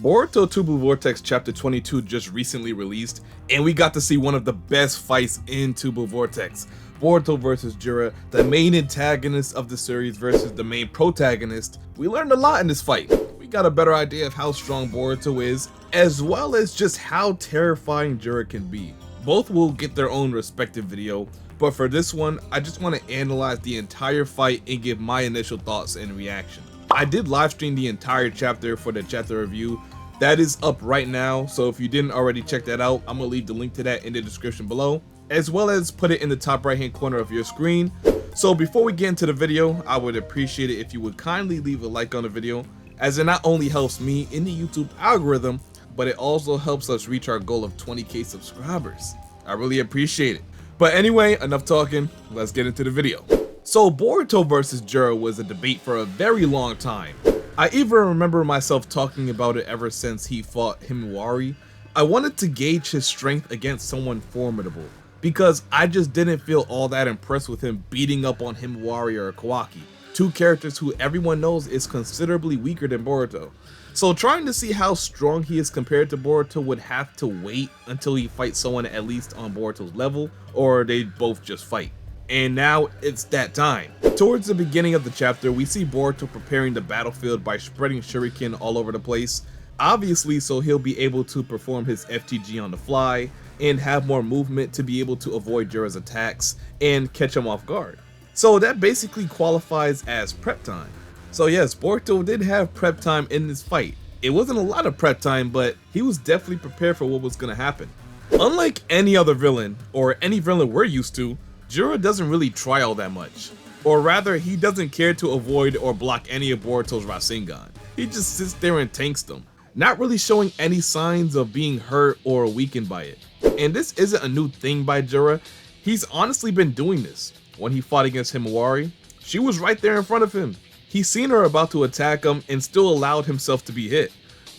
Boruto 2 Blue Vortex Chapter 22 just recently released, and we got to see one of the best fights in 2 Blue Vortex. Boruto versus Jura, the main antagonist of the series versus the main protagonist. We learned a lot in this fight. We got a better idea of how strong Boruto is, as well as just how terrifying Jura can be. Both will get their own respective video, but for this one, I just want to analyze the entire fight and give my initial thoughts and reaction. I did live stream the entire chapter for the chapter review. That is up right now, so if you didn't already check that out, I'm gonna leave the link to that in the description below, as well as put it in the top right hand corner of your screen. So before we get into the video, I would appreciate it if you would kindly leave a like on the video, as it not only helps me in the YouTube algorithm, but it also helps us reach our goal of 20k subscribers. I really appreciate it. But anyway, enough talking, let's get into the video. So Boruto versus Jura was a debate for a very long time. I even remember myself talking about it ever since he fought Himawari. I wanted to gauge his strength against someone formidable, because I just didn't feel all that impressed with him beating up on Himawari or Kawaki, two characters who everyone knows is considerably weaker than Boruto. So trying to see how strong he is compared to Boruto would have to wait until he fights someone at least on Boruto's level, or they both just fight. And now it's that time. Towards the beginning of the chapter, we see Boruto preparing the battlefield by spreading shuriken all over the place, obviously so he'll be able to perform his FTG on the fly and have more movement to be able to avoid Jura's attacks and catch him off guard. So that basically qualifies as prep time. So yes, Boruto did have prep time in this fight. It wasn't a lot of prep time, but he was definitely prepared for what was going to happen. Unlike any other villain, or any villain we're used to, Jura doesn't really try all that much. Or rather, he doesn't care to avoid or block any of Boruto's RASENGAN. He just sits there and tanks them, not really showing any signs of being hurt or weakened by it. And this isn't a new thing by Jura. He's honestly been doing this. When he fought against Himawari, she was right there in front of him. He's seen her about to attack him and still allowed himself to be hit.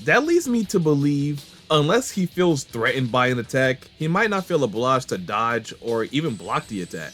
That leads me to believe, unless he feels threatened by an attack, he might not feel obliged to dodge or even block the attack.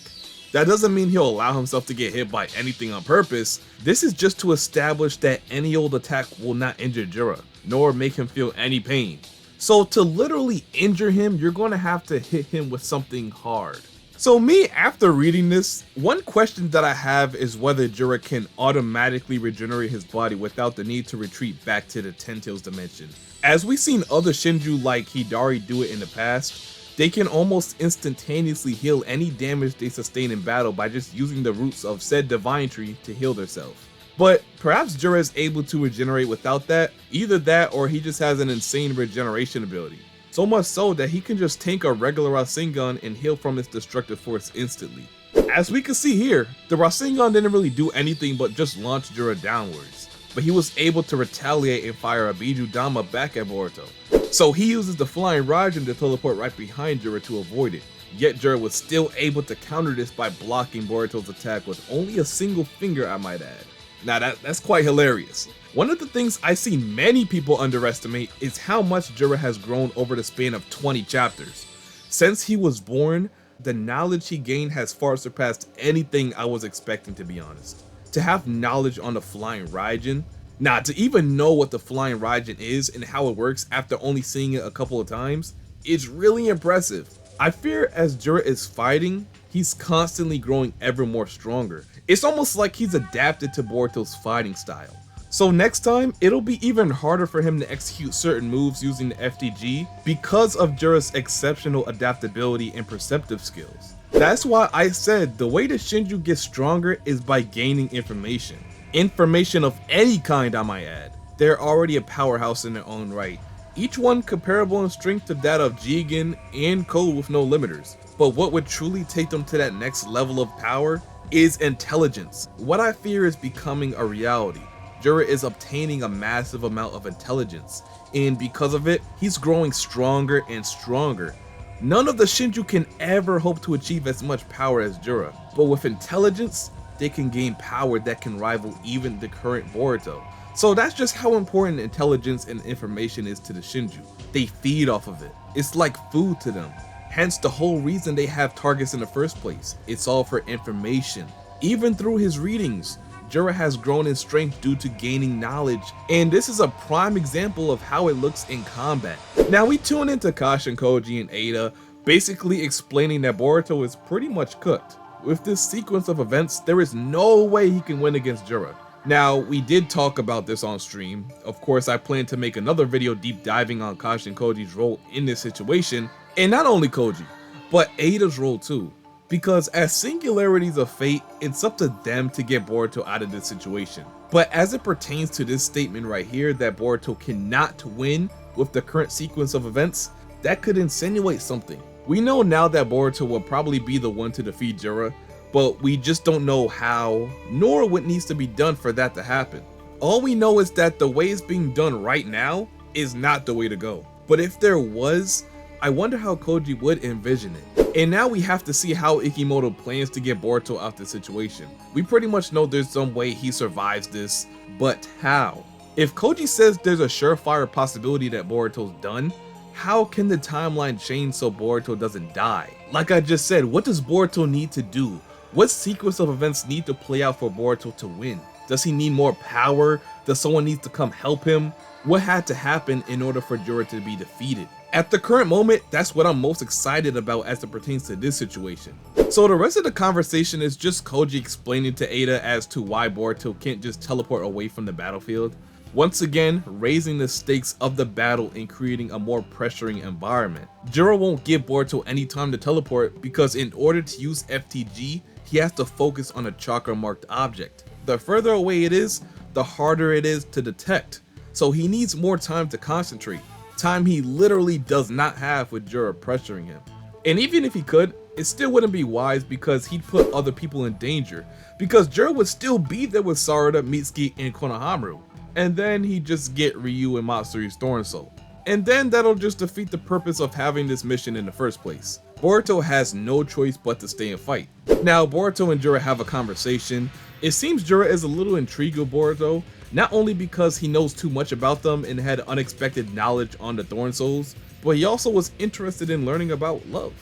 That doesn't mean he'll allow himself to get hit by anything on purpose. This is just to establish that any old attack will not injure Jura, nor make him feel any pain. So to literally injure him, you're going to have to hit him with something hard. So me, after reading this, one question that I have is whether Jura can automatically regenerate his body without the need to retreat back to the Ten Tails dimension. As we've seen other Shinju like Hidari do it in the past, they can almost instantaneously heal any damage they sustain in battle by just using the roots of said divine tree to heal themselves. But perhaps Jura is able to regenerate without that, either that or he just has an insane regeneration ability. So much so that he can just tank a regular Rasengan and heal from its destructive force instantly. As we can see here, the Rasengan didn't really do anything but just launch Jura downwards, but he was able to retaliate and fire a Biju Dama back at Boruto. So he uses the flying Raijin to teleport right behind Jura to avoid it, yet Jura was still able to counter this by blocking Boruto's attack with only a single finger, I might add. Now that's quite hilarious. One of the things I see many people underestimate is how much Jura has grown over the span of 20 chapters. Since he was born, the knowledge he gained has far surpassed anything I was expecting, to be honest. To have knowledge on the flying Raijin, to even know what the flying Raijin is and how it works after only seeing it a couple of times, is really impressive. I fear as Jura is fighting, he's constantly growing ever more stronger. It's almost like he's adapted to Boruto's fighting style. So next time, it'll be even harder for him to execute certain moves using the FTG because of Jura's exceptional adaptability and perceptive skills. That's why I said the way that Shinju gets stronger is by gaining information. Information of any kind, I might add. They're already a powerhouse in their own right, each one comparable in strength to that of Jigen and Code with no limiters. But what would truly take them to that next level of power is intelligence. What I fear is becoming a reality. Jura is obtaining a massive amount of intelligence, and because of it, he's growing stronger and stronger. None of the Shinju can ever hope to achieve as much power as Jura, but with intelligence, they can gain power that can rival even the current Boruto. So that's just how important intelligence and information is to the Shinju. They feed off of it. It's like food to them. Hence the whole reason they have targets in the first place. It's all for information. Even through his readings, Jura has grown in strength due to gaining knowledge, and this is a prime example of how it looks in combat. Now we tune into Kashin, Koji, and Ada, basically explaining that Boruto is pretty much cooked. With this sequence of events, there is no way he can win against Jura. Now, we did talk about this on stream. Of course, I plan to make another video deep diving on Kashin Koji's role in this situation, and not only Koji, but Ada's role too. Because as singularities of fate, it's up to them to get Boruto out of this situation. But as it pertains to this statement right here that Boruto cannot win with the current sequence of events, that could insinuate something. We know now that Boruto will probably be the one to defeat Jura, but we just don't know how, nor what needs to be done for that to happen. All we know is that the way it's being done right now is not the way to go. But if there was, I wonder how Koji would envision it. And now we have to see how Ikimoto plans to get Boruto out of the situation. We pretty much know there's some way he survives this, but how? If Koji says there's a surefire possibility that Boruto's done, how can the timeline change so Boruto doesn't die? Like I just said, what does Boruto need to do? What sequence of events need to play out for Boruto to win? Does he need more power? Does someone need to come help him? What had to happen in order for Jura to be defeated? At the current moment, that's what I'm most excited about as it pertains to this situation. So the rest of the conversation is just Koji explaining to Ada as to why Boruto can't just teleport away from the battlefield. Once again, raising the stakes of the battle and creating a more pressuring environment. Jura won't give Boruto any time to teleport because in order to use FTG, he has to focus on a chakra marked object. The further away it is, the harder it is to detect. So he needs more time to concentrate, time he literally does not have with Jura pressuring him. And even if he could, it still wouldn't be wise because he'd put other people in danger, because Jura would still be there with Sarada, Mitsuki, and Konohamaru. And then he'd just get Ryu and Matsuru's Thorn Soul. And then that'll just defeat the purpose of having this mission in the first place. Boruto has no choice but to stay and fight. Now, Boruto and Jura have a conversation. It seems Jura is a little intrigued with Boruto, not only because he knows too much about them and had unexpected knowledge on the Thorn Souls, but he also was interested in learning about love.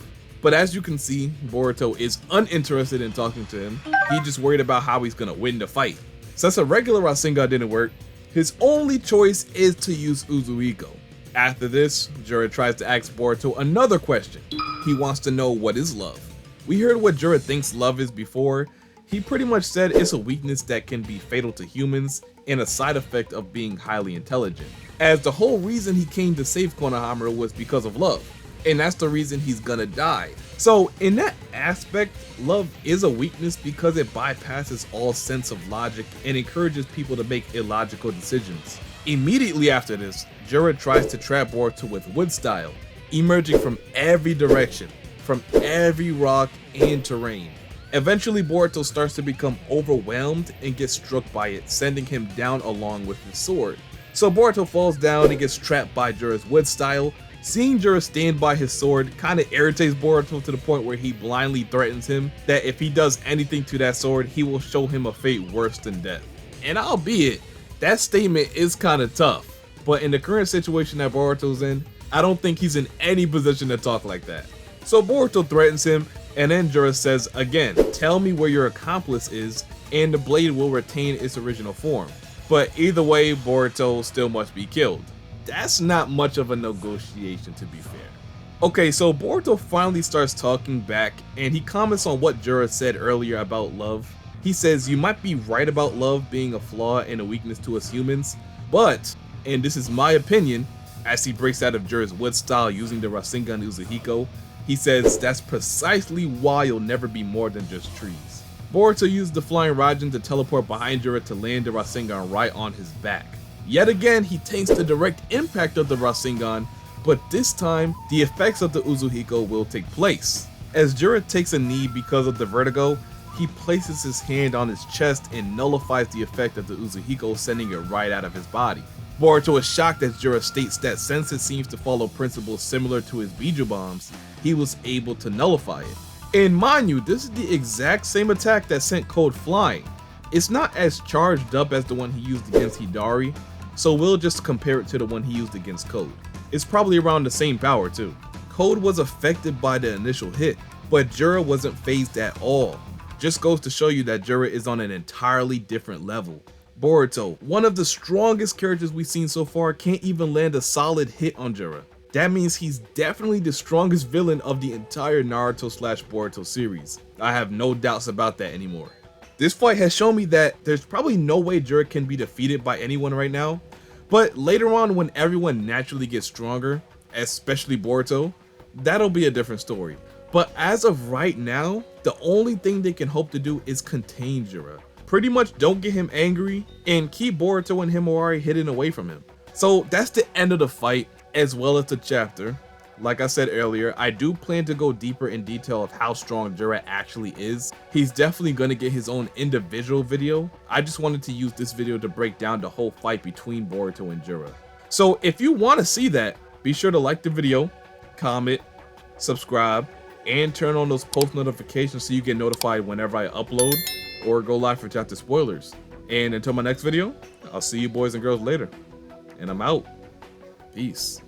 But as you can see, Boruto is uninterested in talking to him. He's just worried about how he's gonna win the fight. Since a regular Rasengan didn't work, his only choice is to use Uzuhiko. After this, Jura tries to ask Boruto another question. He wants to know what is love. We heard what Jura thinks love is before. He pretty much said it's a weakness that can be fatal to humans and a side effect of being highly intelligent. As the whole reason he came to save Konohamaru was because of love, and that's the reason he's gonna die. So in that aspect, love is a weakness because it bypasses all sense of logic and encourages people to make illogical decisions. Immediately after this, Jura tries to trap Boruto with wood style, emerging from every direction, from every rock and terrain. Eventually Boruto starts to become overwhelmed and gets struck by it, sending him down along with his sword. So Boruto falls down and gets trapped by Jura's wood style. Seeing Jura stand by his sword kinda irritates Boruto to the point where he blindly threatens him that if he does anything to that sword, he will show him a fate worse than death. And albeit, that statement is kinda tough, but in the current situation that Boruto's in, I don't think he's in any position to talk like that. So Boruto threatens him, and then Jura says again, tell me where your accomplice is, and the blade will retain its original form. But either way, Boruto still must be killed. That's not much of a negotiation, to be fair. Okay, so Boruto finally starts talking back, and he comments on what Jura said earlier about love. He says, you might be right about love being a flaw and a weakness to us humans, but, and this is my opinion, as he breaks out of Jura's wood style using the Rasengan Uzuhiko, he says that's precisely why you'll never be more than just trees. Boruto used the flying Raijin to teleport behind Jura to land the Rasengan right on his back. Yet again, he takes the direct impact of the Rasengan, but this time, the effects of the Uzuhiko will take place. As Jura takes a knee because of the vertigo, he places his hand on his chest and nullifies the effect of the Uzuhiko, sending it right out of his body. Boruto is shocked as Jura states that since it seems to follow principles similar to his Biju bombs, he was able to nullify it. And mind you, this is the exact same attack that sent Code flying. It's not as charged up as the one he used against Hidari, so we'll just compare it to the one he used against Code. It's probably around the same power too. Code was affected by the initial hit, but Jura wasn't phased at all. Just goes to show you that Jura is on an entirely different level. Boruto, one of the strongest characters we've seen so far, can't even land a solid hit on Jura. That means he's definitely the strongest villain of the entire Naruto/Boruto series. I have no doubts about that anymore. This fight has shown me that there's probably no way Jura can be defeated by anyone right now, but later on when everyone naturally gets stronger, especially Boruto, that'll be a different story. But as of right now, the only thing they can hope to do is contain Jura. Pretty much don't get him angry and keep Boruto and Himawari hidden away from him. So that's the end of the fight as well as the chapter. Like I said earlier, I do plan to go deeper in detail of how strong Jura actually is. He's definitely going to get his own individual video. I just wanted to use this video to break down the whole fight between Boruto and Jura. So if you want to see that, be sure to like the video, comment, subscribe, and turn on those post notifications so you get notified whenever I upload or go live for chapter spoilers. And until my next video, I'll see you boys and girls later. And I'm out. Peace.